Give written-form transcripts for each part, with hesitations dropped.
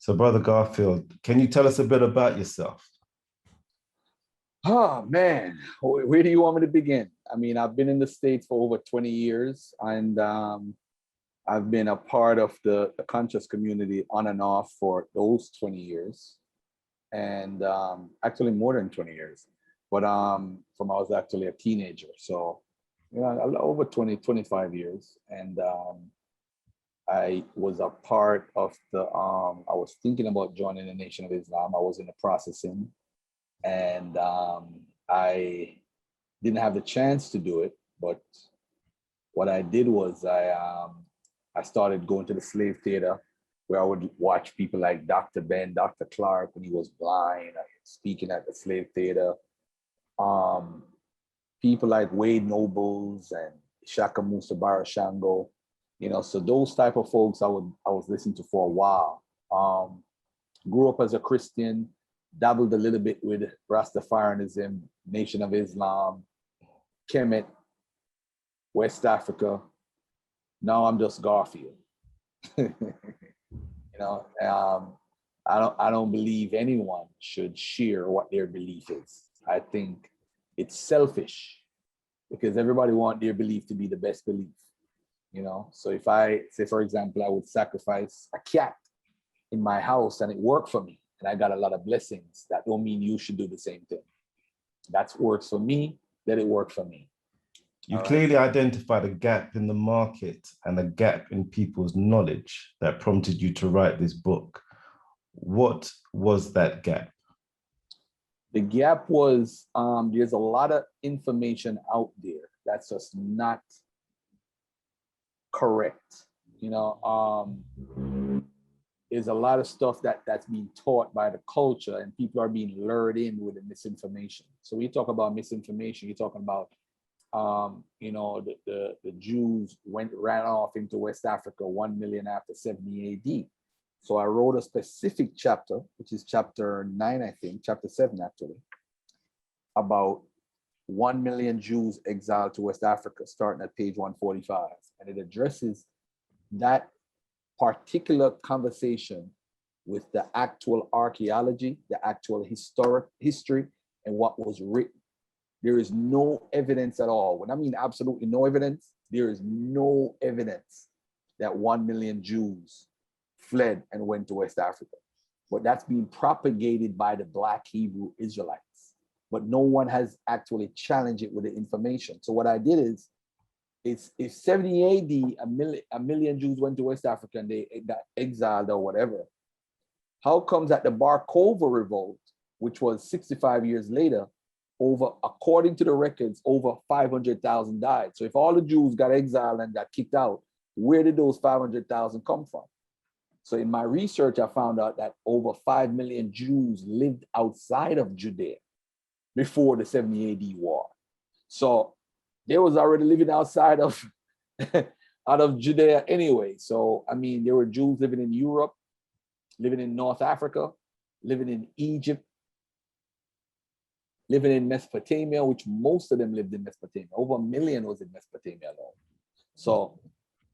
So, Brother Garfield, can you tell us a bit about yourself? Oh man, where do you want me to begin? I mean, I've been in the States for over 20 years, and I've been a part of the conscious community on and off for those 20 years, and actually more than 20 years. But from I was actually a teenager, so over 20, 25 years, and I was a part of the. I was thinking about joining the Nation of Islam. I was in the processing, and I didn't have the chance to do it. But what I did was I started going to the slave theater, where I would watch people like Dr. Ben, Dr. Clark when he was blind, speaking at the slave theater. People like Wade Nobles and Shaka Musa Barashango, so those type of folks I was listening to for a while. Grew up as a Christian, dabbled a little bit with Rastafarianism, Nation of Islam, Kemet, West Africa. Now I'm just Garfield. I don't believe anyone should share what their belief is. I think it's selfish because everybody wants their belief to be the best belief. So if I say, for example, I would sacrifice a cat in my house and it worked for me and I got a lot of blessings, that don't mean you should do the same thing. That works for me, let it work for me. You clearly identified a gap in the market and a gap in people's knowledge that prompted you to write this book. What was that gap? The gap was there's a lot of information out there that's just not correct. There's a lot of stuff that's being taught by the culture, and people are being lured in with the misinformation. So when you talk about misinformation, you're talking about the Jews ran off into West Africa 1 million after 70 AD. So I wrote a specific chapter, which is chapter 9, I think, chapter 7 actually, about 1 million Jews exiled to West Africa, starting at page 145. And it addresses that particular conversation with the actual archaeology, the actual historic history, and what was written. There is no evidence at all. When I mean absolutely no evidence, there is no evidence that 1 million Jews fled and went to West Africa. But that's being propagated by the Black Hebrew Israelites. But no one has actually challenged it with the information. So what I did is, if 70 AD, a million Jews went to West Africa and they got exiled or whatever, how comes that the Bar Kokhba revolt, which was 65 years later, according to the records, over 500,000 died. So if all the Jews got exiled and got kicked out, where did those 500,000 come from? So in my research, I found out that over 5 million Jews lived outside of Judea before the 70 AD war. So they was already living outside of out of Judea anyway. So, I mean, there were Jews living in Europe, living in North Africa, living in Egypt, living in Mesopotamia, which most of them lived in Mesopotamia. Over 1 million was in Mesopotamia alone. So,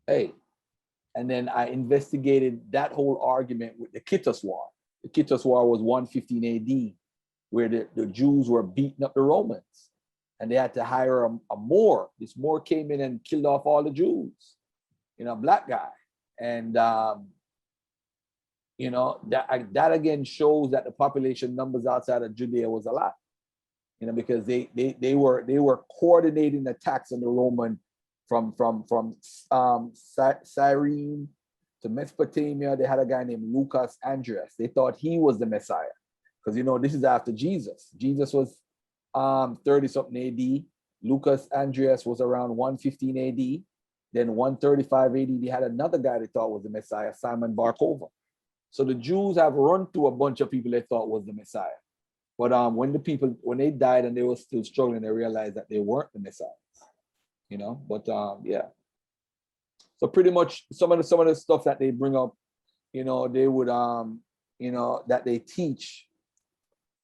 hey, and then I investigated that whole argument with the Kittus War. The Kittus War was 115 AD, where the Jews were beating up the Romans. And they had to hire a Moor. This Moor came in and killed off all the Jews, a black guy. And, that again shows that the population numbers outside of Judea was a lot. Because they were coordinating attacks on the Roman from Cyrene to Mesopotamia. They had a guy named Lucas Andreas. They thought he was the Messiah, because this is after Jesus. Jesus was 30-something AD. Lucas Andreas was around 115 AD. Then 135 AD, they had another guy they thought was the Messiah, Simon Bar Kokhba. So the Jews have run through a bunch of people they thought was the Messiah. But when they died and they were still struggling, they realized that they weren't the Messiahs, yeah. So pretty much some of the stuff that they bring up, they would, that they teach,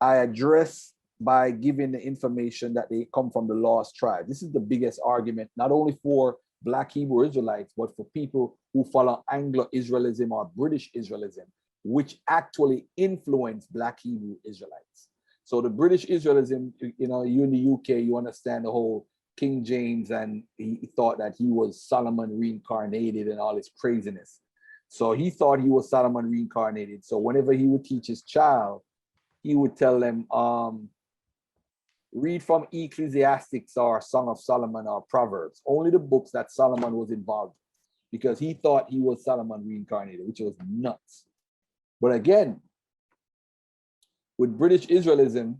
I address by giving the information that they come from the lost tribe. This is the biggest argument, not only for Black Hebrew Israelites, but for people who follow Anglo-Israelism or British Israelism. which actually influenced Black Hebrew Israelites. So the British Israelism, you know, you in the UK, you understand the whole King James, and he thought that he was Solomon reincarnated and all this craziness. So he thought he was Solomon reincarnated. So whenever he would teach his child, he would tell them, read from Ecclesiastics or Song of Solomon or Proverbs, only the books that Solomon was involved in, because he thought he was Solomon reincarnated, which was nuts. But again, with British Israelism,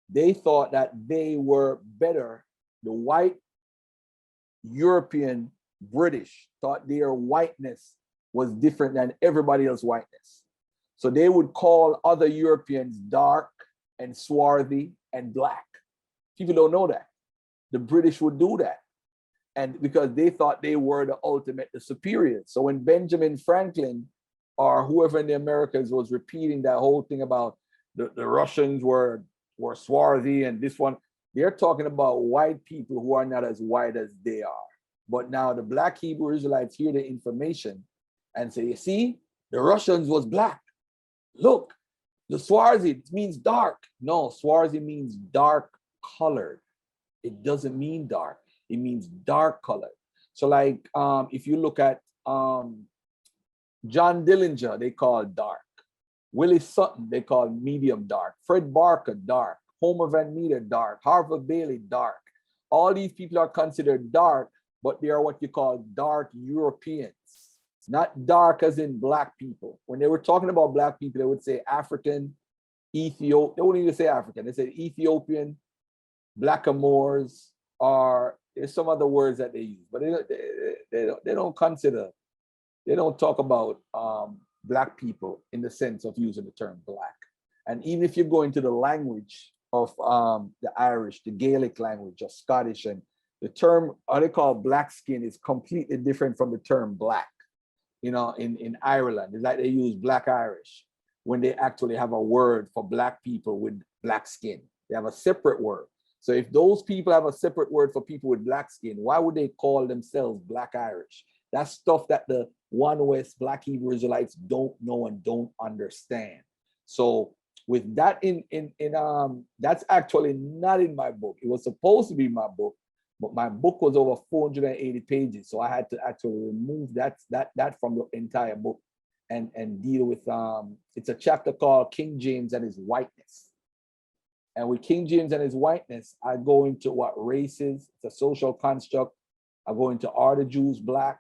they thought that they were better. The white European British thought their whiteness was different than everybody else's whiteness. So they would call other Europeans dark and swarthy and black. People don't know that. The British would do that. And because they thought they were the ultimate, the superior. So when Benjamin Franklin or whoever in the Americas was repeating that whole thing about the Russians were swarthy and this one, they're talking about white people who are not as white as they are. But now the Black Hebrew Israelites hear the information and say, you see, the Russians was black. Look, the Swarzi means dark. No, Swarzi means dark colored. It doesn't mean dark. It means dark colored. So like if you look at John Dillinger, they call dark. Willie Sutton, they call medium dark. Fred Barker, dark. Homer Van Meter, dark. Harvard Bailey, dark. All these people are considered dark, but they are what you call dark Europeans. Not dark as in black people. When they were talking about black people, they would say African, Ethiopian. They wouldn't even say African. They said Ethiopian, blackamoors, or there's some other words that they use, but they don't consider, they don't talk about black people in the sense of using the term black. And even if you go into the language of the Irish, the Gaelic language, or Scottish, and the term, what they call black skin, is completely different from the term black. You know, in Ireland, it's like they use Black Irish when they actually have a word for black people with black skin. They have a separate word. So if those people have a separate word for people with black skin, why would they call themselves Black Irish? That's stuff that the One West Black Hebrew Israelites don't know and don't understand. So with that that's actually not in my book. It was supposed to be my book, but my book was over 480 pages. So I had to actually remove that from the entire book and deal with, it's a chapter called King James and his whiteness. And with King James and his whiteness, I go into what race is. It's a social construct. I go into, are the Jews black?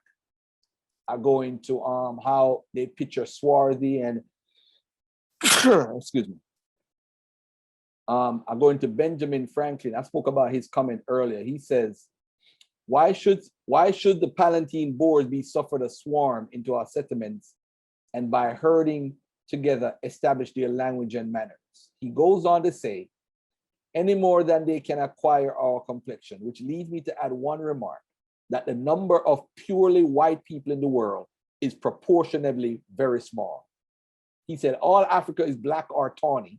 I go into how they picture swarthy and, excuse me. I go into Benjamin Franklin. I spoke about his comment earlier. He says, why should the Palatine Boers be suffered a swarm into our settlements and by herding together establish their language and manners? He goes on to say, any more than they can acquire our complexion, which leads me to add one remark, that the number of purely white people in the world is proportionately very small. He said, all Africa is black or tawny.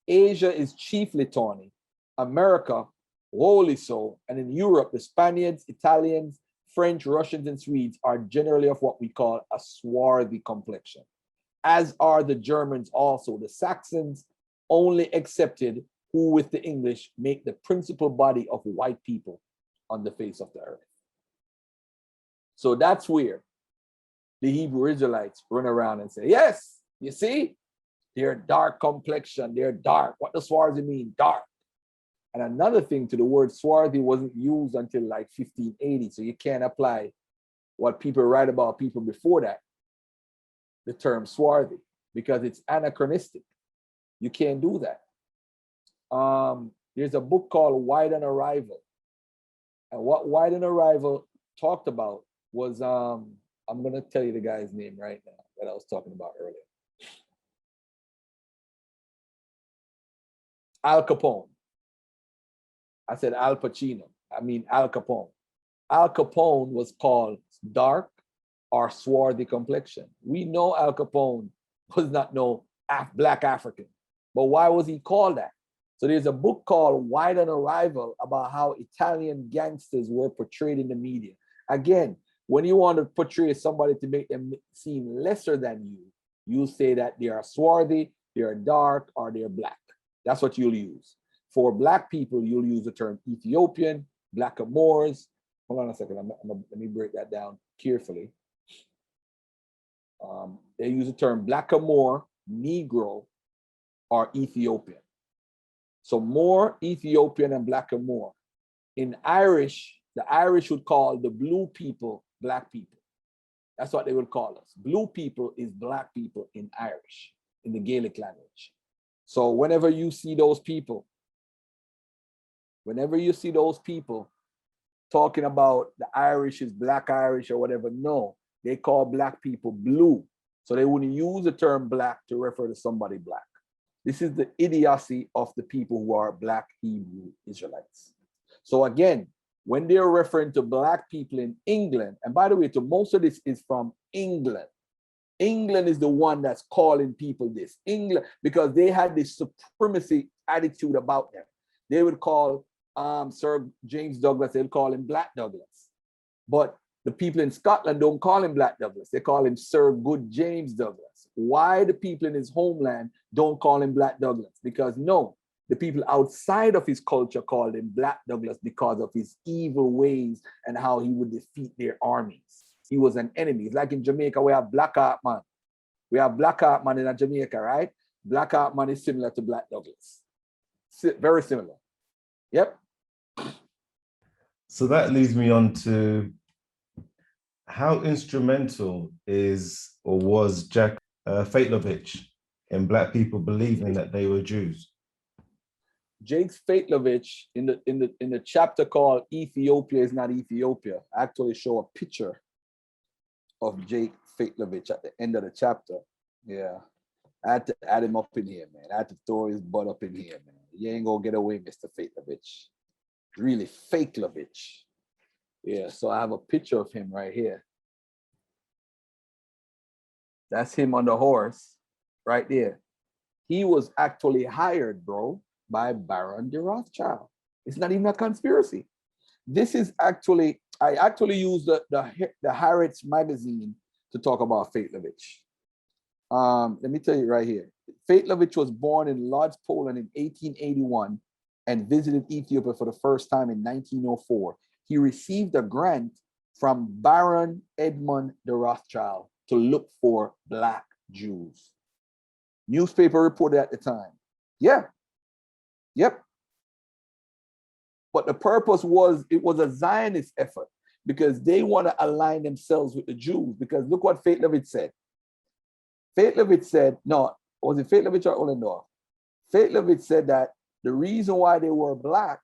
Asia is chiefly tawny. America, wholly so. And in Europe, the Spaniards, Italians, French, Russians, and Swedes are generally of what we call a swarthy complexion, as are the Germans also. The Saxons only excepted, who with the English make the principal body of white people on the face of the earth. So that's where the Hebrew Israelites run around and say, yes, you see, they're dark complexion, they're dark. What does swarthy mean? Dark. And another thing, to the word swarthy wasn't used until like 1580. So you can't apply what people write about people before that, the term swarthy, because it's anachronistic. You can't do that. There's a book called White on Arrival. And what White on Arrival talked about was, I'm going to tell you the guy's name right now that I was talking about earlier. Al Capone. I said Al Pacino. I mean Al Capone. Al Capone was called dark or swarthy complexion. We know Al Capone was not no black African, but why was he called that? So there's a book called White on Arrival about how Italian gangsters were portrayed in the media. Again, when you want to portray somebody to make them seem lesser than you, You say that they are swarthy, they are dark, or they are black. That's what you'll use. For black people, you'll use the term Ethiopian, blackamoors. Hold on a second. Let me break that down carefully. They use the term blackamoor, Negro, or Ethiopian. So more Ethiopian and blackamoor. In Irish, the Irish would call the blue people black people. That's what they would call us. Blue people is black people in Irish, in the Gaelic language. So whenever you see those people talking about the Irish is black Irish or whatever, no, they call black people blue. So they wouldn't use the term black to refer to somebody black. This is the idiocy of the people who are black Hebrew Israelites. So again, when they're referring to black people in England, and by the way, to most of this is from England. England is the one that's calling people this. England, because they had this supremacy attitude about them. They would call Sir James Douglas, they'd call him Black Douglas. But the people in Scotland don't call him Black Douglas. They call him Sir Good James Douglas. Why the people in his homeland don't call him Black Douglas? Because no, the people outside of his culture called him Black Douglas because of his evil ways and how he would defeat their armies. He was an enemy. It's like in Jamaica, we have Black Heart Man. We have Black Heart Man in Jamaica, right? Black Heart Man is similar to Black Douglas. Very similar. Yep. So that leads me on to how instrumental is or was Jack Feiglovich in black people believing that they were Jews? Jake Feiglovich in the chapter called Ethiopia is Not Ethiopia, I actually show a picture of Jake Feiglovich at the end of the chapter. Yeah. I had to add him up in here, man. I had to throw his butt up in here, man. You ain't gonna get away, Mr. Feiglovich. Really Feiglovich. Yeah, so I have a picture of him right here. That's him on the horse right there. He was actually hired, bro, by Baron de Rothschild. It's not even a conspiracy. This is actually, I actually used the Haaretz magazine to talk about Feiglovich. Let me tell you right here. Feiglovich was born in Lodz, Poland in 1881 and visited Ethiopia for the first time in 1904. He received a grant from Baron Edmund de Rothschild to look for black Jews. Newspaper reported at the time. Yeah. Yep. But the purpose was, it was a Zionist effort because they want to align themselves with the Jews. Because look what Feiglovich said. Feiglovich said, no, was it Feiglovich or Ollendorf? Feiglovich said that the reason why they were black,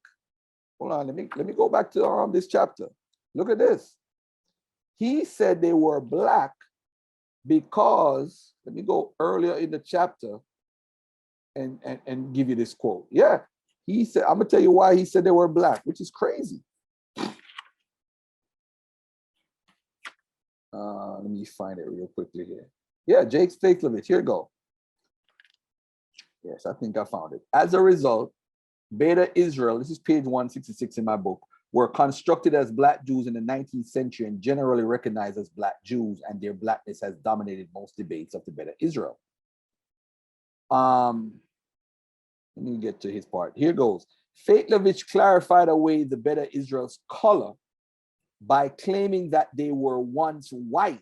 hold on, let me go back to this chapter. Look at this. He said they were black because, let me go earlier in the chapter and give you this quote. Yeah, he said, I'm gonna tell you why he said they were black, which is crazy. Let me find it real quickly here. Yeah, Jake Feiglovich, here you go. Yes, I think I found it. As a result, Beta Israel, this is page 166 in my book, were constructed as black Jews in the 19th century and generally recognized as black Jews, and their blackness has dominated most debates of the Beta Israel. Let me get to his part. Here goes. Feiglovich clarified away the Beta Israel's color by claiming that they were once white,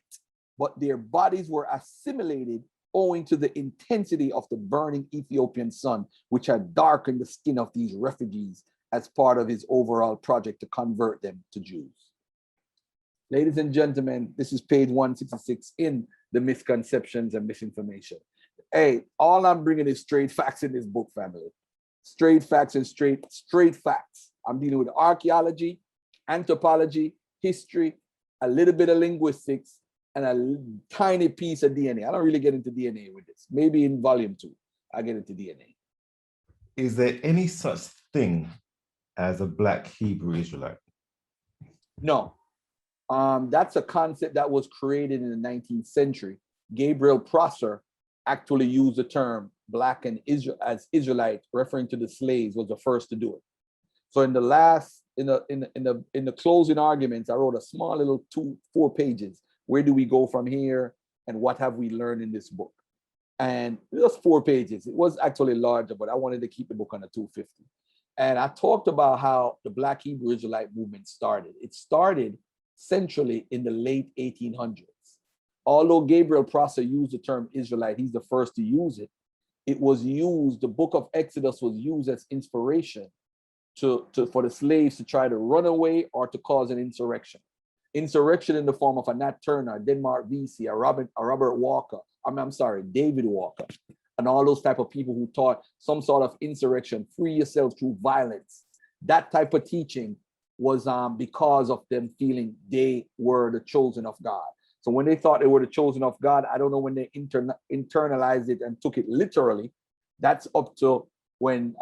but their bodies were assimilated owing to the intensity of the burning Ethiopian sun, which had darkened the skin of these refugees as part of his overall project to convert them to Jews. Ladies and gentlemen, this is page 166 in the Misconceptions and Misinformation. Hey, all I'm bringing is straight facts in this book, family. Straight facts and straight facts. I'm dealing with archaeology, anthropology, history, a little bit of linguistics, and a tiny piece of DNA. I don't really get into DNA with this. Maybe in volume 2, I get into DNA. Is there any such thing as a black Hebrew Israelite? No. That's a concept that was created in the 19th century. Gabriel Prosser actually used the term black and as Israelite, referring to the slaves, was the first to do it. So in the last, in the closing arguments, I wrote a small little 4 pages. Where do we go from here? And what have we learned in this book? And it was 4 pages. It was actually larger, but I wanted to keep the book under 250. And I talked about how the Black Hebrew Israelite movement started. It started centrally in the late 1800s. Although Gabriel Prosser used the term Israelite, he's the first to use it. It was used, the book of Exodus was used as inspiration for the slaves to try to run away or to cause an insurrection. Insurrection in the form of a Nat Turner, Denmark Vesey, a Robert Walker, David Walker, and all those type of people who taught some sort of insurrection, free yourself through violence. That type of teaching was because of them feeling they were the chosen of God. So when they thought they were the chosen of God, I don't know when they internalized it and took it literally. That's up to when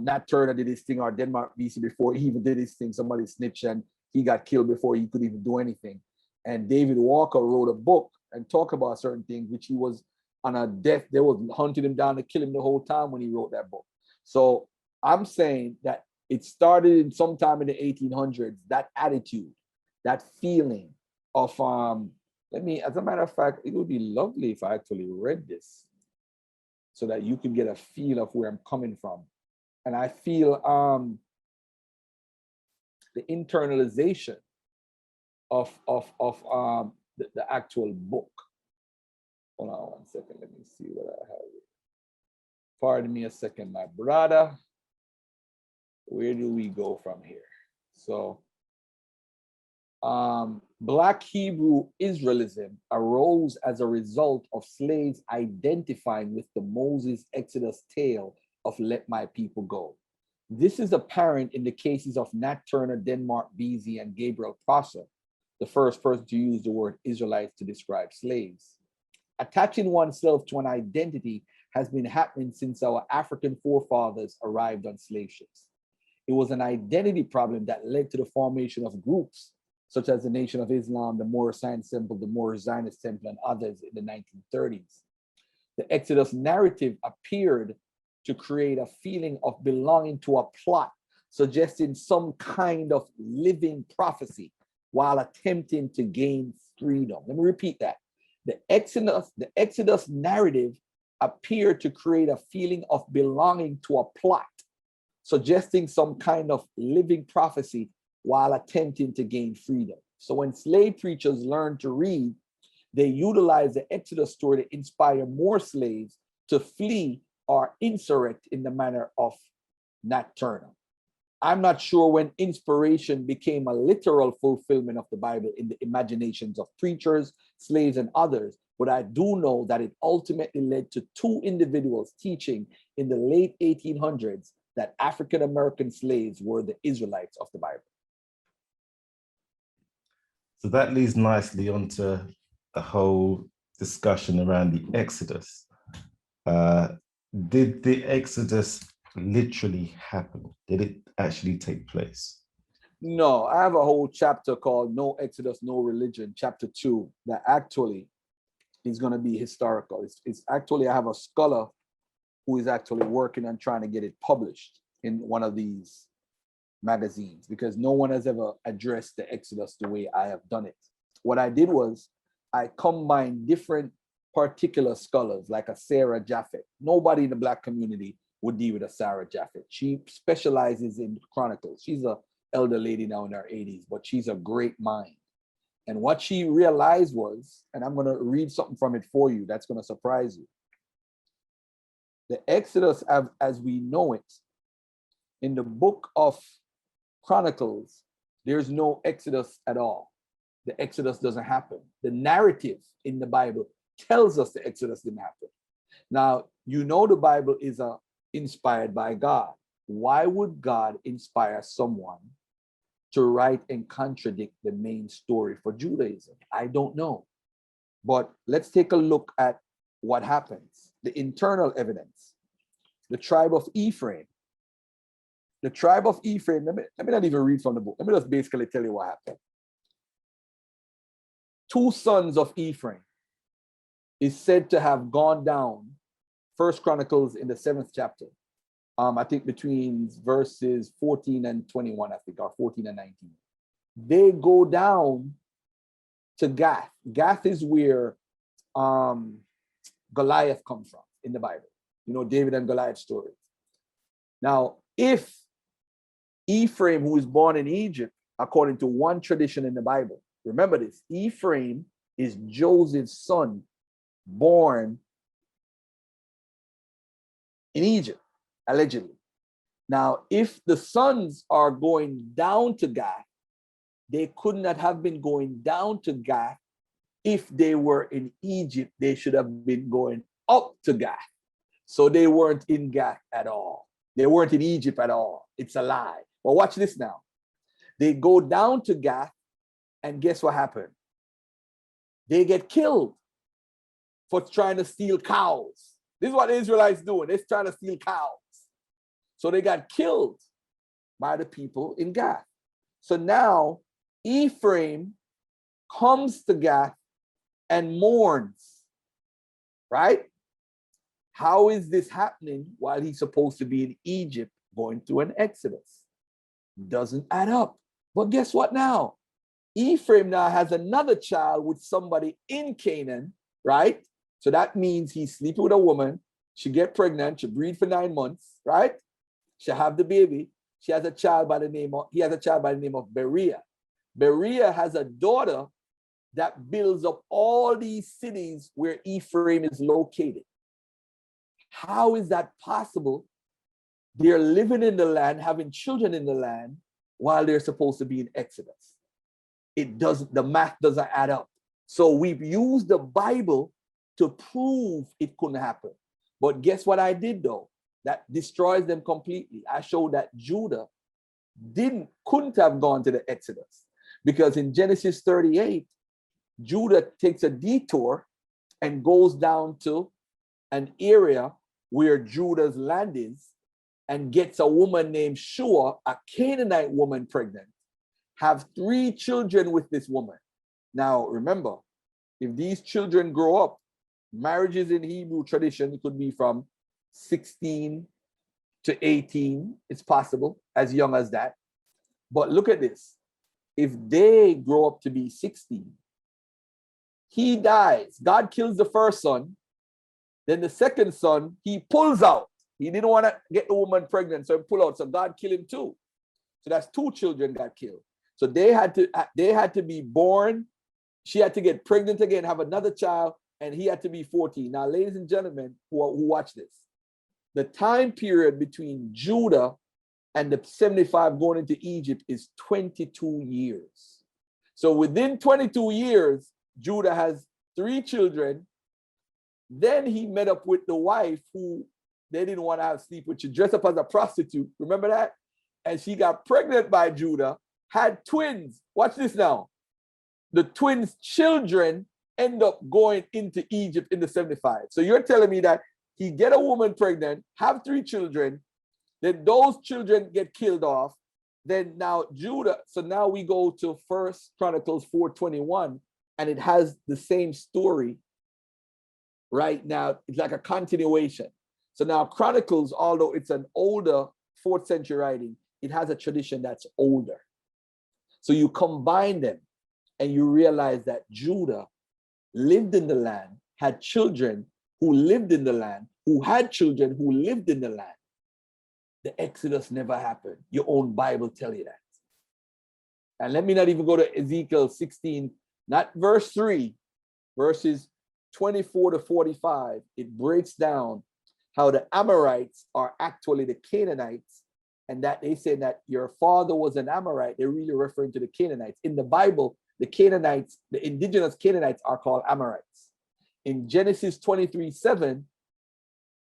Nat Turner did his thing, or Denmark Vesey before he even did his thing. Somebody snitched and he got killed before he could even do anything. And David Walker wrote a book and talked about certain things, which he was on a death. They was hunting him down to kill him the whole time when he wrote that book. So I'm saying that it started sometime in the 1800s, that attitude, that feeling of, as a matter of fact, it would be lovely if I actually read this so that you can get a feel of where I'm coming from. And I feel the internalization of the actual book. Hold on 1 second, let me see what I have. Pardon me a second, my brother. Where do we go from here? So, Black Hebrew Israelism arose as a result of slaves identifying with the Moses Exodus tale of let my people go. This is apparent in the cases of Nat Turner, Denmark Vesey, and Gabriel Prosser, the first person to use the word Israelites to describe slaves. Attaching oneself to an identity has been happening since our African forefathers arrived on slave ships. It was an identity problem that led to the formation of groups such as the Nation of Islam, the Moorish Science Temple, the Moorish Zionist Temple, and others in the 1930s. The Exodus narrative appeared to create a feeling of belonging to a plot, suggesting some kind of living prophecy while attempting to gain freedom. Let me repeat that. The Exodus narrative appeared to create a feeling of belonging to a plot, suggesting some kind of living prophecy while attempting to gain freedom. So when slave preachers learned to read, they utilized the Exodus story to inspire more slaves to flee or insurrect in the manner of Nat Turner. I'm not sure when inspiration became a literal fulfillment of the Bible in the imaginations of preachers, slaves, and others, but I do know that it ultimately led to 2 individuals teaching in the late 1800s that African-American slaves were the Israelites of the Bible. So that leads nicely onto the whole discussion around the Exodus. Did the Exodus literally happen? Did it actually take place? No, I have a whole chapter called No Exodus, No Religion, chapter 2, that actually is going to be historical. It's actually, I have a scholar who is actually working on trying to get it published in one of these magazines, because no one has ever addressed the Exodus the way I have done it. What I did was I combined different particular scholars, like a Sarah Jaffet. Nobody in the Black community would deal with a Sarah Jaffet. She specializes in Chronicles. She's an elder lady now in her 80s, but she's a great mind. And what she realized was, and I'm going to read something from it for you that's going to surprise you. The Exodus, as we know it, in the book of Chronicles, there's no Exodus at all. The Exodus doesn't happen. The narrative in the Bible tells us the Exodus didn't happen. Now, you know the Bible is inspired by God. Why would God inspire someone to write and contradict the main story for Judaism? I don't know. But let's take a look at what happens. The internal evidence. The tribe of Ephraim. The tribe of Ephraim, let me not even read from the book. Let me just basically tell you what happened. 2 sons of Ephraim is said to have gone down, First Chronicles in the 7th chapter. I think between verses 14 and 21, I think, or 14 and 19. They go down to Gath. Gath is where Goliath comes from. in the Bible. You know, David and Goliath stories. Now, if Ephraim, who is born in Egypt, according to one tradition in the Bible, remember this, Ephraim is Joseph's son, born in Egypt, allegedly. Now, if the sons are going down to Gath, they could not have been going down to Gath. If they were in Egypt, they should have been going up to Gath. So they weren't in Gath at all. They weren't in Egypt at all. It's a lie. Well, watch this now. They go down to Gath, and guess what happened? They get killed for trying to steal cows. This is what the Israelites doing. They're trying to steal cows. So they got killed by the people in Gath. So now Ephraim comes to Gath and mourns, right? How is this happening while he's supposed to be in Egypt going through an exodus? Doesn't add up. But guess what now? Ephraim now has another child with somebody in Canaan, right? So that means he's sleeping with a woman. She get pregnant, she breed for 9 months, right? She have the baby. He has a child by the name of Berea. Berea has a daughter that builds up all these cities where Ephraim is located. How is that possible? They're living in the land, having children in the land, while they're supposed to be in Exodus. The math doesn't add up. So we've used the Bible to prove it couldn't happen. But guess what I did though? That destroys them completely. I showed that Judah couldn't have gone to the Exodus, because in Genesis 38, Judah takes a detour and goes down to an area where Judah's land is and gets a woman named Shua, a Canaanite woman, pregnant, have 3 children with this woman. Now, remember, if these children grow up, marriages in Hebrew tradition, it could be from 16 to 18. It's possible, as young as that. But look at this. If they grow up to be 16, he dies. God kills the first son. Then the second son, he pulls out. He didn't want to get the woman pregnant, so he pulled out. So God killed him too. So that's 2 children got killed. So they had to be born. She had to get pregnant again, have another child, and he had to be 14. Now, ladies and gentlemen who watch this, the time period between Judah and the 75 going into Egypt is 22 years. So within 22 years, Judah has 3 children. Then he met up with the wife who they didn't want to have sleep with. She dressed up as a prostitute. Remember that? And she got pregnant by Judah, had twins. Watch this now. The twins' children end up going into Egypt in the 75. So you're telling me that he get a woman pregnant, have 3 children, then those children get killed off. Then now Judah, so now we go to 1 Chronicles 4:21, and it has the same story right now. It's like a continuation. So now Chronicles, although it's an older 4th century writing, it has a tradition that's older. So you combine them and you realize that Judah lived in the land, had children who lived in the land, who had children who lived in the land. The Exodus never happened. Your own Bible tell you that. And let me not even go to Ezekiel 16, not verse 3, verses 24 to 45. It breaks down how the Amorites are actually the Canaanites, and that they say that your father was an Amorite. They're really referring to the Canaanites. In the Bible, the Canaanites, the indigenous Canaanites are called Amorites. In Genesis 23:7,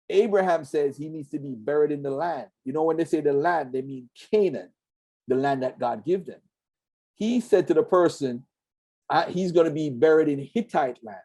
Abraham says he needs to be buried in the land. You know, when they say the land, they mean Canaan, the land that God gave them. He said to the person, he's going to be buried in Hittite land.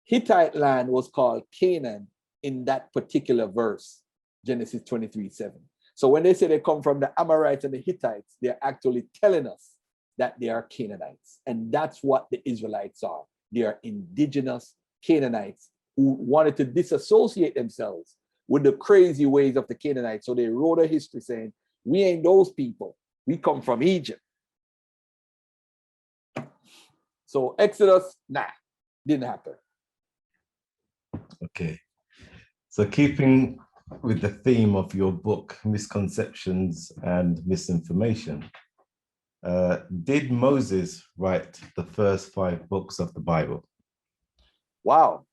Hittite land was called Canaan in that particular verse, Genesis 23:7. So when they say they come from the Amorites and the Hittites, they're actually telling us that they are Canaanites. And that's what the Israelites are. They are indigenous Canaanites who wanted to disassociate themselves with the crazy ways of the Canaanites. So they wrote a history saying, we ain't those people. We come from Egypt. So Exodus, didn't happen. Okay. So keeping with the theme of your book, Misconceptions and Misinformation, did Moses write the first 5 books of the Bible? Wow.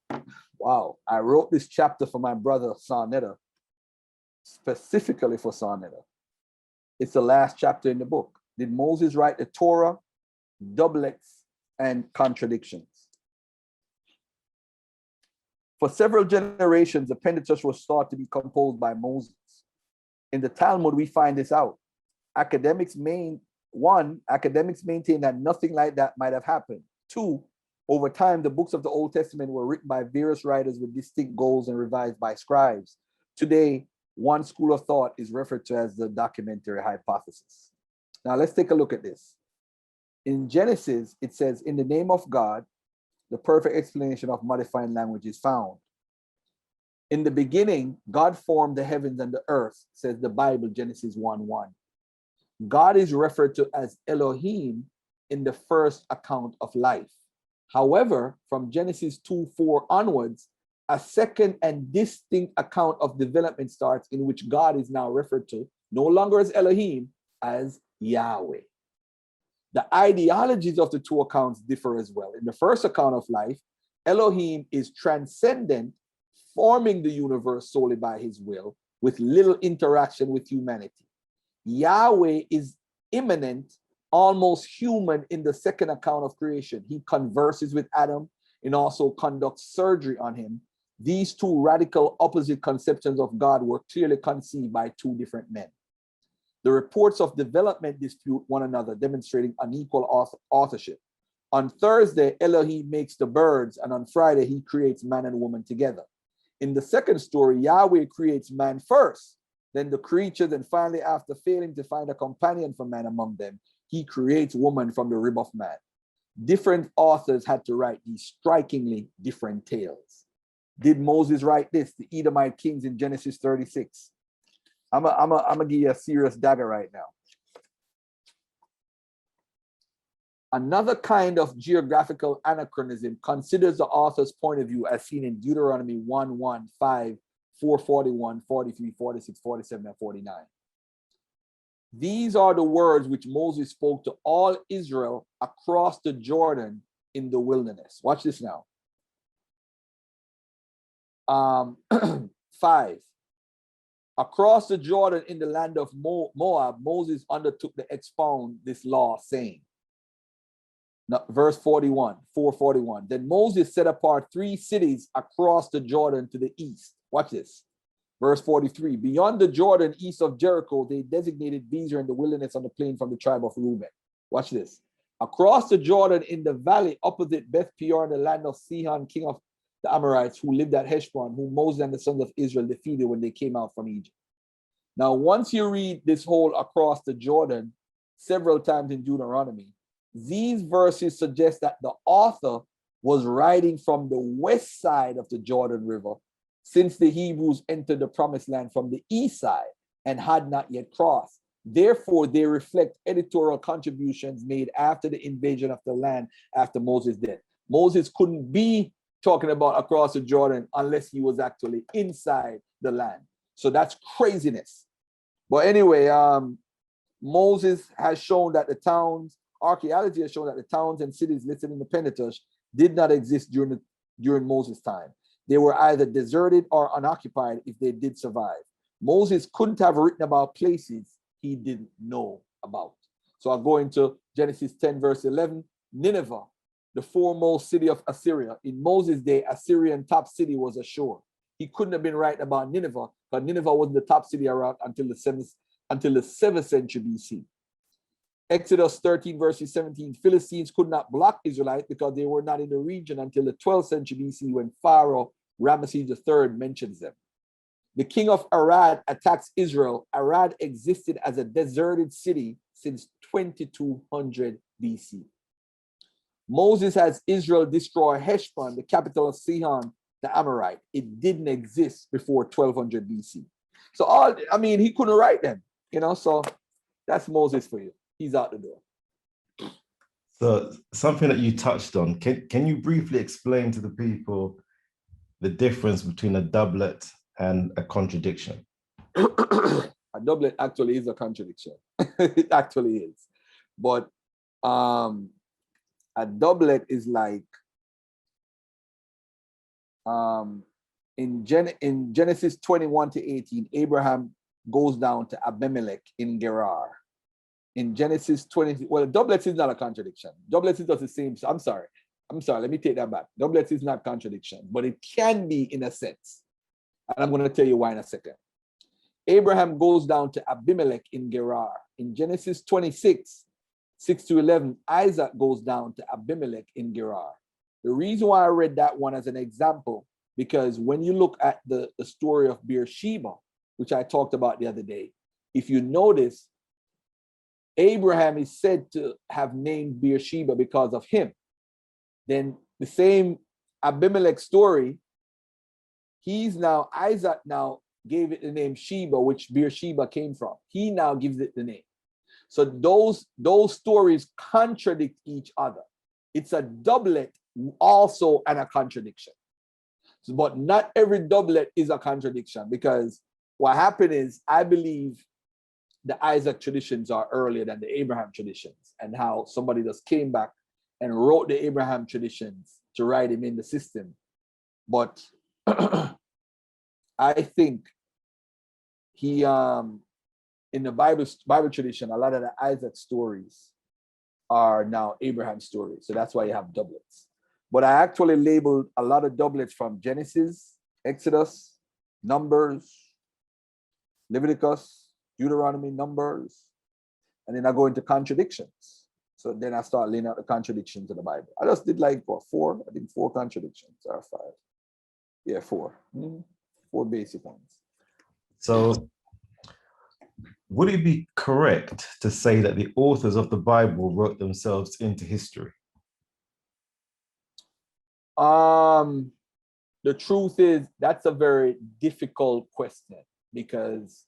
Wow. I wrote this chapter for my brother, Sarnetta, specifically for Sarnetta. It's the last chapter in the book. Did Moses write the Torah, doublets, and contradictions? For several generations, the Pentateuch was thought to be composed by Moses. In the Talmud, we find this out. Academics maintain that nothing like that might have happened. 2, over time, the books of the Old Testament were written by various writers with distinct goals and revised by scribes. Today, one school of thought is referred to as the documentary hypothesis. Now, let's take a look at this. In Genesis, it says, in the name of God, the perfect explanation of modifying language is found. In the beginning, God formed the heavens and the earth, says the Bible, Genesis 1:1. God is referred to as Elohim in the first account of life. However, from Genesis 2:4 onwards, a second and distinct account of development starts, in which God is now referred to, no longer as Elohim, as Yahweh. The ideologies of the 2 accounts differ as well. In the first account of life, Elohim is transcendent, forming the universe solely by his will, with little interaction with humanity. Yahweh is immanent, almost human in the second account of creation. He converses with Adam and also conducts surgery on him. These 2 radical opposite conceptions of God were clearly conceived by 2 different men. The reports of development dispute one another, demonstrating unequal authorship. On Thursday, Elohim makes the birds, and on Friday, he creates man and woman together. In the second story, Yahweh creates man first, then the creatures, and finally, after failing to find a companion for man among them, he creates woman from the rib of man. Different authors had to write these strikingly different tales. Did Moses write this? The Edomite kings in Genesis 36. I'm gonna give you a serious dagger right now. Another kind of geographical anachronism considers the author's point of view as seen in Deuteronomy 1:1, 5, 4:41, 43, 46, 47, and 49. These are the words which Moses spoke to all Israel across the Jordan in the wilderness. Watch this now. 5. Across the Jordan in the land of Moab, Moses undertook to expound this law, saying, now, verse 41, 4:41. Then Moses set apart 3 cities across the Jordan to the east. Watch this. Verse 43. Beyond the Jordan, east of Jericho, they designated Bezer in the wilderness on the plain from the tribe of Reuben. Watch this. Across the Jordan in the valley opposite Beth Peor in the land of Sihon, king of the Amorites, who lived at Heshbon, whom Moses and the sons of Israel defeated when they came out from Egypt. Now, once you read this whole across the Jordan several times in Deuteronomy, these verses suggest that the author was writing from the west side of the Jordan River, since the Hebrews entered the promised land from the east side and had not yet crossed. Therefore, they reflect editorial contributions made after the invasion of the land after Moses' death. Moses couldn't be talking about across the Jordan unless he was actually inside the land. So that's craziness. But anyway, Moses has shown that the towns, archaeology has shown that the towns and cities listed in the Pentateuch did not exist during Moses' time. They were either deserted or unoccupied if they did survive. Moses couldn't have written about places he didn't know about. So I'll go into Genesis 10, verse 11. Nineveh, the foremost city of Assyria. In Moses' day, Assyrian top city was Ashur. He couldn't have been writing about Nineveh, but Nineveh wasn't the top city around until the 7th century BC. Exodus 13, verses 17, Philistines could not block Israelites because they were not in the region until the 12th century BC, when Pharaoh Ramesses III mentions them. The king of Arad attacks Israel. Arad existed as a deserted city since 2200 BC. Moses has Israel destroy Heshbon, the capital of Sihon, the Amorite. It didn't exist before 1200 BC. So he couldn't write them, so that's Moses for you. He's out the door. So something that you touched on, can you briefly explain to the people the difference between a doublet and a contradiction? A doublet actually is a contradiction. It actually is. But a doublet is like in Genesis 21-18, Abraham goes down to Abimelech in Gerar. In Genesis 20, well, doublets is not a contradiction. Doublets is just the same. I'm sorry, let me take that back. Doublets is not contradiction, but it can be in a sense. And I'm going to tell you why in a second. Abraham goes down to Abimelech in Gerar. In Genesis 26, 6-11, Isaac goes down to Abimelech in Gerar. The reason why I read that one as an example, because when you look at the story of Beersheba, which I talked about the other day, if you notice, Abraham is said to have named Beersheba because of him. Then the same Abimelech story, Isaac now gave it the name Sheba, which Beersheba came from. He now gives it the name. So those stories contradict each other. It's a doublet also and a contradiction. But not every doublet is a contradiction, because what happened is, I believe the Isaac traditions are earlier than the Abraham traditions, and how somebody just came back and wrote the Abraham traditions to write him in the system. But I think he in the Bible tradition, a lot of the Isaac stories are now Abraham stories. So that's why you have doublets. But I actually labeled a lot of doublets from Genesis, Exodus, Numbers, Leviticus, Deuteronomy, Numbers, and then I go into contradictions. So then I start laying out the contradictions of the Bible. I just did like four. I think 4 contradictions or 5. Yeah, 4. 4 basic ones. So would it be correct to say that the authors of the Bible wrote themselves into history? The truth is, that's a very difficult question, because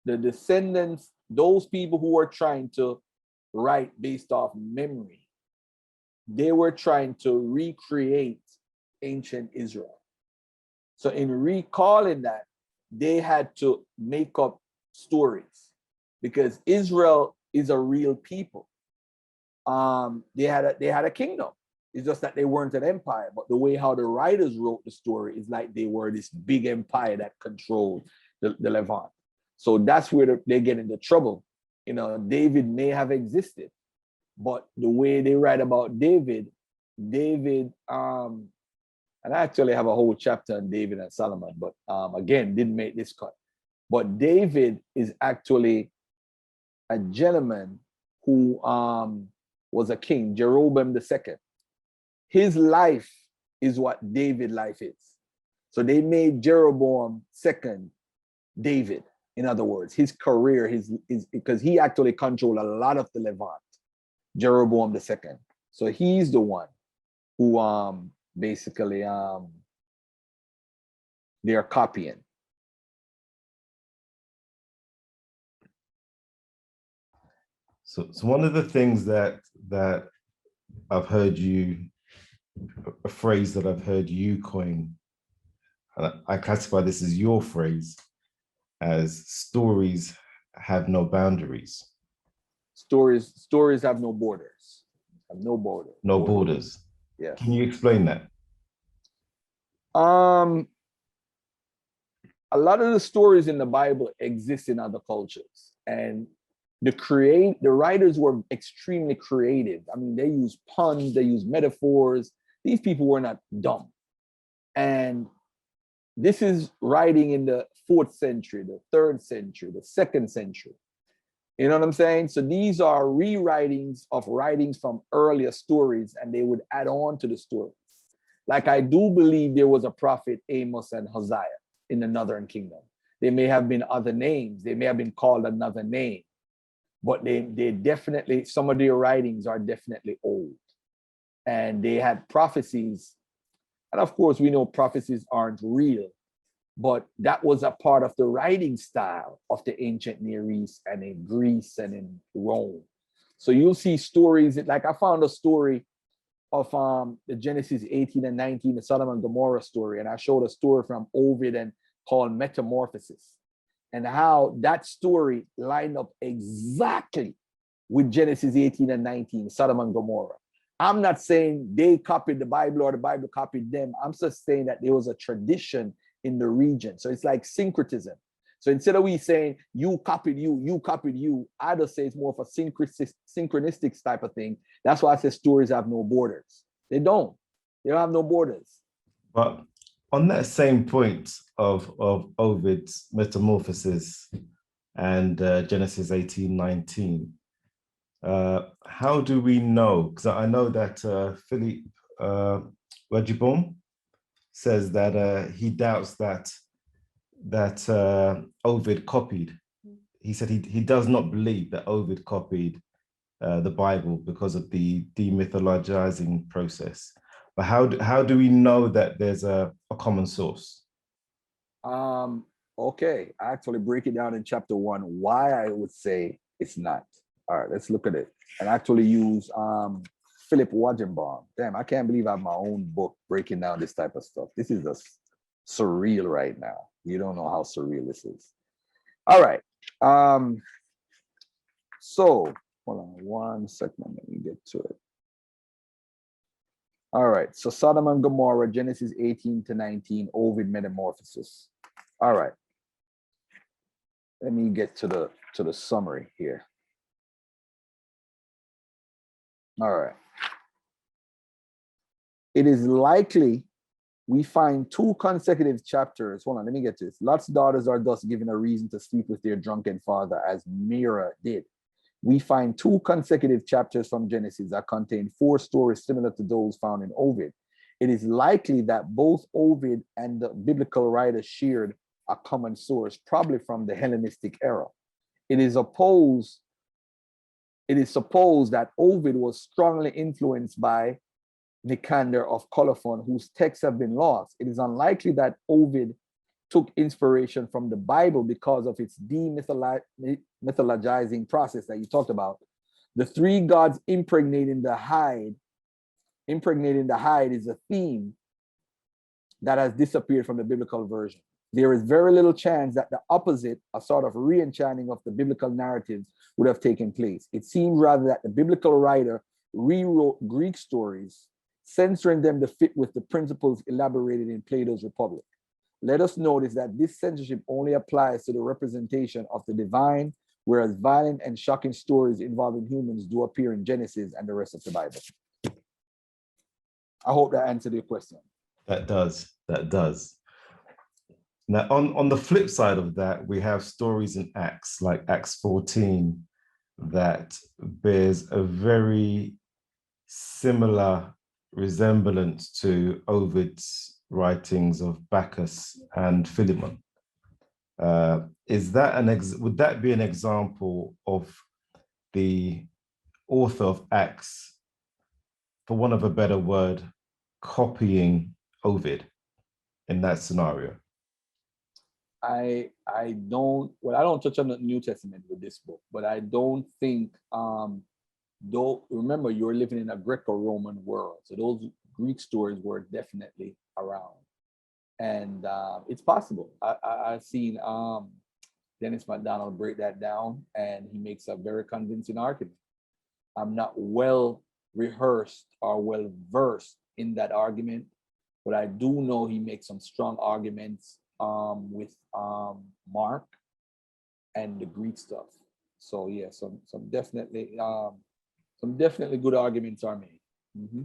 the descendants, those people who were trying to write based off memory, they were trying to recreate ancient Israel. So in recalling that, they had to make up stories, because Israel is a real people. They had a kingdom. It's just that they weren't an empire. But the way how the writers wrote the story is like they were this big empire that controlled the Levant. So that's where they get into trouble. David may have existed, but the way they write about David, and I actually have a whole chapter on David and Solomon, but again, didn't make this cut. But David is actually a gentleman who was a king, Jeroboam II. His life is what David's life is. So they made Jeroboam II David. In other words, his career, his because he actually controlled a lot of the Levant, Jeroboam II. So he's the one who basically they're copying. So one of the things that I've heard a phrase that I've heard you coin, and I classify this as your phrase, as stories have no boundaries. Stories have no borders. Have no borders. No borders. Yeah. Can you explain that? A lot of the stories in the Bible exist in other cultures, and the writers were extremely creative. I mean, they use puns, they use metaphors. These people were not dumb. And this is writing in the 4th century, the 3rd century, the 2nd century. You know what I'm saying? So these are rewritings of writings from earlier stories, and they would add on to the stories. Like, I do believe there was a prophet Amos and Hosea in the Northern Kingdom. There may have been other names. They may have been called another name. But they definitely, some of their writings are definitely old. And they had prophecies. And of course, we know prophecies aren't real, but that was a part of the writing style of the ancient Near East and in Greece and in Rome. So you'll see stories, like I found a story the Genesis 18 and 19, the Sodom and Gomorrah story, and I showed a story from Ovid and called Metamorphosis, and how that story lined up exactly with Genesis 18 and 19, Sodom and Gomorrah. I'm not saying they copied the Bible or the Bible copied them. I'm just saying that there was a tradition in the region. So it's like syncretism. So instead of we saying you copied you, I just say it's more of a synchronistic type of thing. That's why I say stories have no borders. They don't have no borders. But on that same point of Ovid's Metamorphosis and Genesis 18:19, how do we know? Because I know that Philippe Rajibom says that he doubts that Ovid copied. He said he does not believe that Ovid copied the Bible because of the demythologizing process. But how do we know that there's a common source? Okay, I actually break it down in chapter 1 why I would say it's not. All right, let's look at it. And actually use Philip Wagenbaum. Damn, I can't believe I have my own book breaking down this type of stuff. This is just surreal right now. You don't know how surreal this is. All right. So hold on 1 second. Let me get to it. All right. So Sodom and Gomorrah, Genesis 18 to 19, Ovid Metamorphosis. All right. Let me get to the summary here. All right. It is likely we find 2 consecutive chapters. Hold on, let me get to this. Lot's daughters are thus given a reason to sleep with their drunken father, as Mira did. We find 2 consecutive chapters from Genesis that contain 4 stories similar to those found in Ovid. It is likely that both Ovid and the biblical writers shared a common source, probably from the Hellenistic era. It is supposed that Ovid was strongly influenced by Nicander of Colophon, whose texts have been lost. It is unlikely that Ovid took inspiration from the Bible because of its demythologizing process that you talked about. The 3 gods impregnating the hide is a theme that has disappeared from the biblical version. There is very little chance that the opposite, a sort of re-enchanting of the biblical narratives, would have taken place. It seems rather that the biblical writer rewrote Greek stories, censoring them to fit with the principles elaborated in Plato's Republic. Let us notice that this censorship only applies to the representation of the divine, whereas violent and shocking stories involving humans do appear in Genesis and the rest of the Bible. I hope that answered your question. That does. Now, on the flip side of that, we have stories in Acts, like Acts 14, that bears a very similar resemblance to Ovid's writings of Bacchus and Philemon. Would that be an example of the author of Acts, for want of a better word, copying Ovid in that scenario? I don't touch on the New Testament with this book, but I don't think, though, remember, you're living in a Greco-Roman world, so those Greek stories were definitely around, and it's possible. I've seen Dennis McDonald break that down, and he makes a very convincing argument. I'm not well rehearsed or well versed in that argument, but I do know he makes some strong arguments with Mark and the Greek stuff. So yeah, some definitely good arguments are made. Mm-hmm.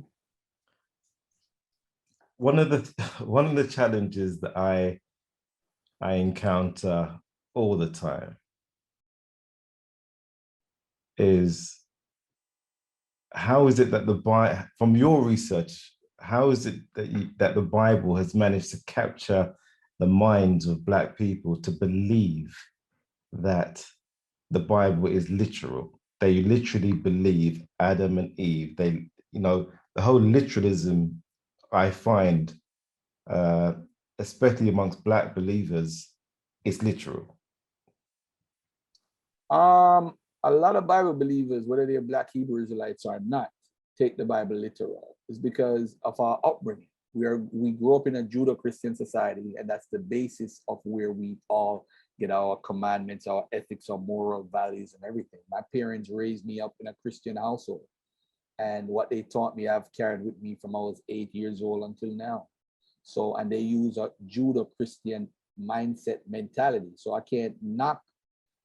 One of the challenges that I encounter all the time is, how is it that from your research, how is it that the Bible has managed to capture the minds of Black people to believe that the Bible is literal? They literally believe Adam and Eve. The whole literalism, I find, especially amongst Black believers, is literal. A lot of Bible believers, whether they're Black Hebrew Israelites or not, take the Bible literal. is because of our upbringing. We grew up in a Judeo-Christian society, and that's the basis of where we all get our commandments, our ethics, our moral values, and everything. My parents raised me up in a Christian household, and what they taught me, I've carried with me from I was 8 years old until now. So, and they use a Judeo-Christian mindset mentality. So I can't knock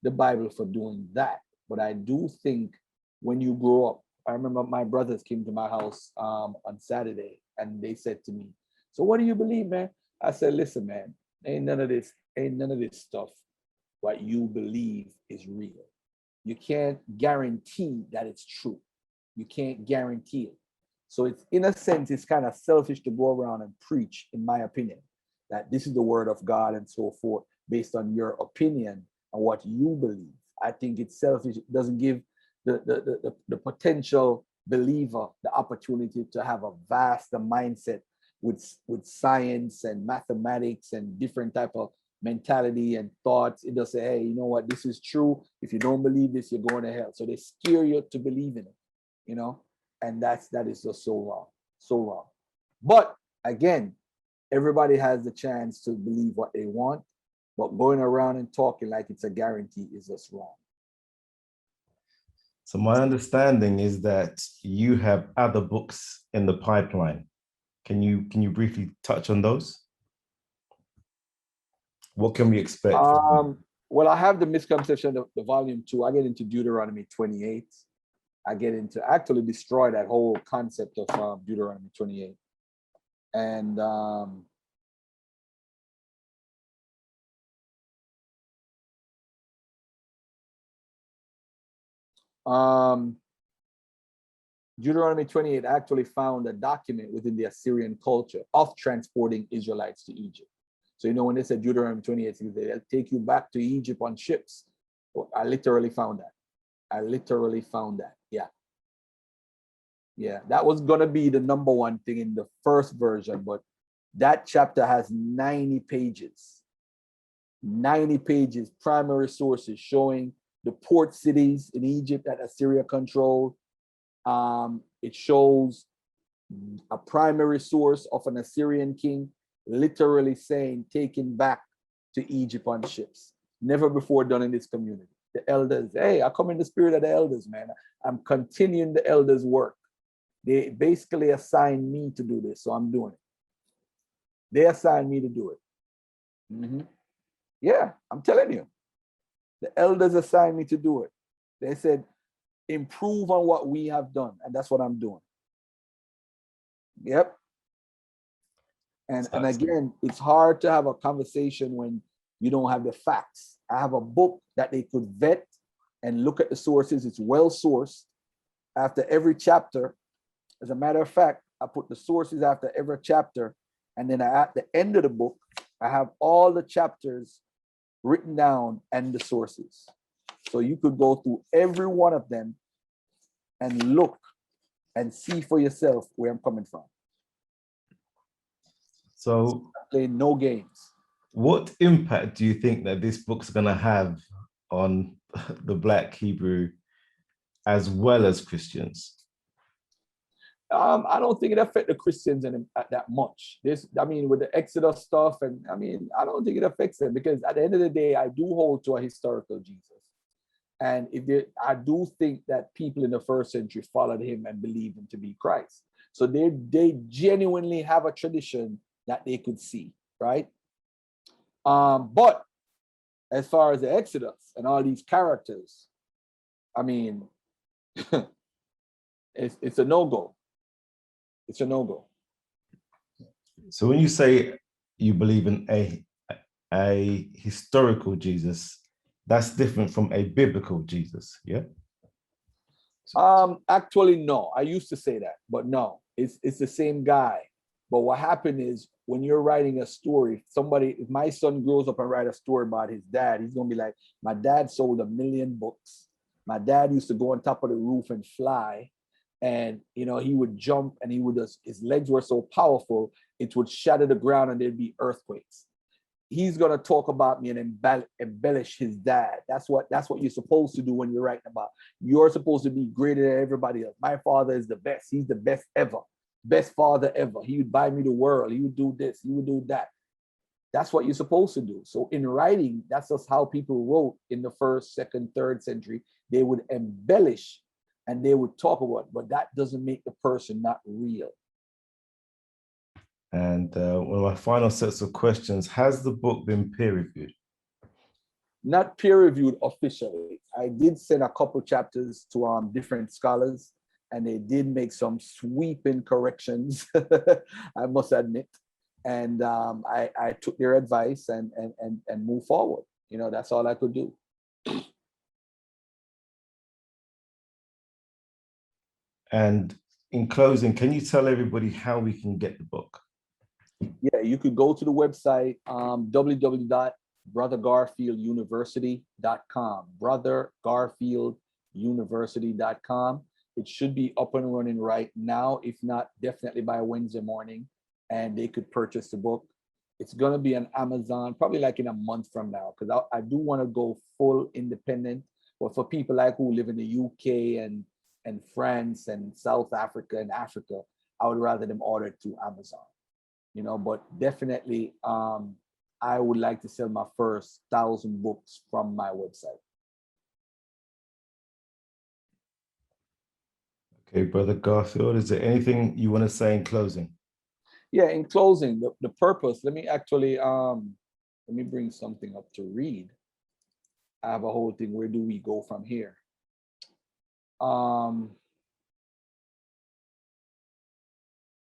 the Bible for doing that, but I do think when you grow up, I remember my brothers came to my house on Saturday, and they said to me, "So what do you believe, man?" I said, "Listen, man, ain't none of this stuff. What you believe is real. You can't guarantee that it's true. You can't guarantee it. So it's, in a sense, it's kind of selfish to go around and preach, in my opinion, that this is the word of God and so forth, based on your opinion and what you believe. I think it's selfish. It doesn't give the potential believer the opportunity to have a vaster mindset with science and mathematics and different type of mentality and thoughts. It does say, hey, you know what, this is true. If you don't believe this, you're going to hell. So they scare you to believe in it, you know, and that is just so wrong, so wrong. But again, everybody has the chance to believe what they want, but going around and talking like it's a guarantee is just wrong. So my understanding is that you have other books in the pipeline. Can you briefly touch on those? What can we expect? Well, I have the misconception of the volume 2. I get into Deuteronomy 28. I get into actually destroy that whole concept of Deuteronomy 28. And Deuteronomy 28 actually found a document within the Assyrian culture of transporting Israelites to Egypt. So, you know, when they said Deuteronomy 28, they'll take you back to Egypt on ships. Well, I literally found that. Yeah. Yeah, that was going to be the number one thing in the first version, but that chapter has 90 pages. 90 pages, primary sources showing the port cities in Egypt that Assyria controlled. It shows a primary source of an Assyrian king literally saying, taken back to Egypt on ships. Never before done in this community. The elders, hey, I come in the spirit of the elders, man. I'm continuing the elders' work. They basically assigned me to do this, so I'm doing it. They assigned me to do it. Yeah, I'm telling you. The elders assigned me to do it. They said, improve on what we have done, and that's what I'm doing. Yep. And again, it's hard to have a conversation when you don't have the facts. I have a book that they could vet and look at the sources. It's well sourced. After every chapter, as a matter of fact, I put the sources after every chapter, and then at the end of the book, I have all the chapters written down and the sources. So you could go through every one of them and look and see for yourself where I'm coming from. So play no games. What impact do you think that this book's going to have on the Black Hebrew as well as Christians? I don't think it affects the Christians that much. I mean, with the Exodus stuff, and I mean, I don't think it affects them, because at the end of the day, I do hold to a historical Jesus. And I do think that people in the first century followed him and believed him to be Christ. So they genuinely have a tradition that they could see, right? But as far as the Exodus and all these characters, I mean, it's a no-go. It's a no-go. So when you say you believe in a historical Jesus, that's different from a biblical Jesus, yeah? Actually, no. I used to say that, but no, it's the same guy. But what happened is, when you're writing a story, if my son grows up and write a story about his dad, he's gonna be like, my dad sold 1 million books. My dad used to go on top of the roof and fly. And, you know, he would jump, and his legs were so powerful, it would shatter the ground and there'd be earthquakes. He's going to talk about me and embellish his dad. That's what you're supposed to do when you're writing about. You're supposed to be greater than everybody else. My father is the best. He's the best ever. best father ever. He would buy me the world. He would do this. He would do that. That's what you're supposed to do. So in writing, that's just how people wrote in the first, second, third century. They would embellish and they would talk about it, but that doesn't make the person not real. And one of my final sets of questions, has the book been peer reviewed? Not peer reviewed officially. I did send a couple chapters to different scholars, and they did make some sweeping corrections, I must admit. And I took their advice and moved forward. You know, that's all I could do. And in closing, can you tell everybody how we can get the book? Yeah, you could go to the website, www.brothergarfielduniversity.com, brothergarfielduniversity.com. It should be up and running right now. If not, definitely by Wednesday morning, and they could purchase the book. It's going to be on Amazon, probably like in a month from now, because I do want to go full independent. But for people like who live in the UK and France and South Africa and Africa, I would rather them order it through Amazon. You know, but definitely I would like to sell my first 1,000 books from my website. Okay, Brother Garfield, is there anything you want to say in closing? Yeah, in closing, the purpose, let me actually, let me bring something up to read. I have a whole thing, where do we go from here?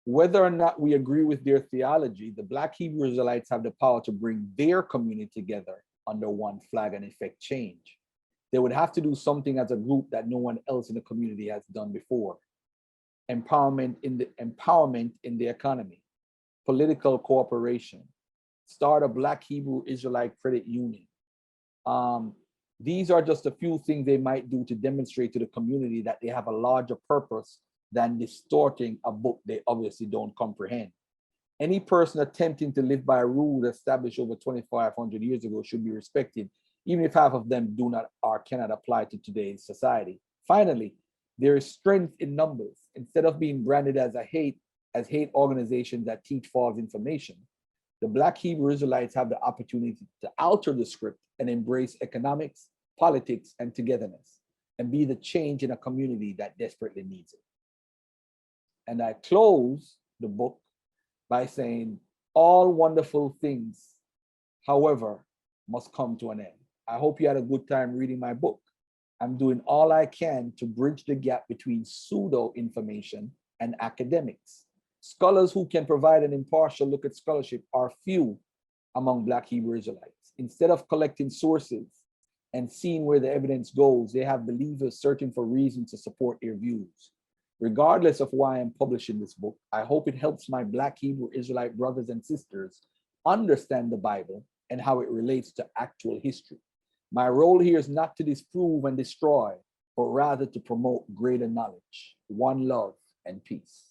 Whether or not we agree with their theology, the Black Hebrew Israelites have the power to bring their community together under one flag and effect change. They would have to do something as a group that no one else in the community has done before. Empowerment in the economy, political cooperation, start a Black Hebrew Israelite credit union. These are just a few things they might do to demonstrate to the community that they have a larger purpose than distorting a book they obviously don't comprehend. Any person attempting to live by a rule established over 2,500 years ago should be respected, even if half of them do not or cannot apply to today's society. Finally, there is strength in numbers. Instead of being branded as hate organizations that teach false information, the Black Hebrew Israelites have the opportunity to alter the script and embrace economics, politics, and togetherness, and be the change in a community that desperately needs it. And I close the book by saying, all wonderful things, however, must come to an end. I hope you had a good time reading my book. I'm doing all I can to bridge the gap between pseudo information and academics. Scholars who can provide an impartial look at scholarship are few among Black Hebrew Israelites. Instead of collecting sources and seeing where the evidence goes, they have believers searching for reasons to support their views. Regardless of why I'm publishing this book, I hope it helps my Black Hebrew Israelite brothers and sisters understand the Bible and how it relates to actual history. My role here is not to disprove and destroy, but rather to promote greater knowledge, one love, and peace.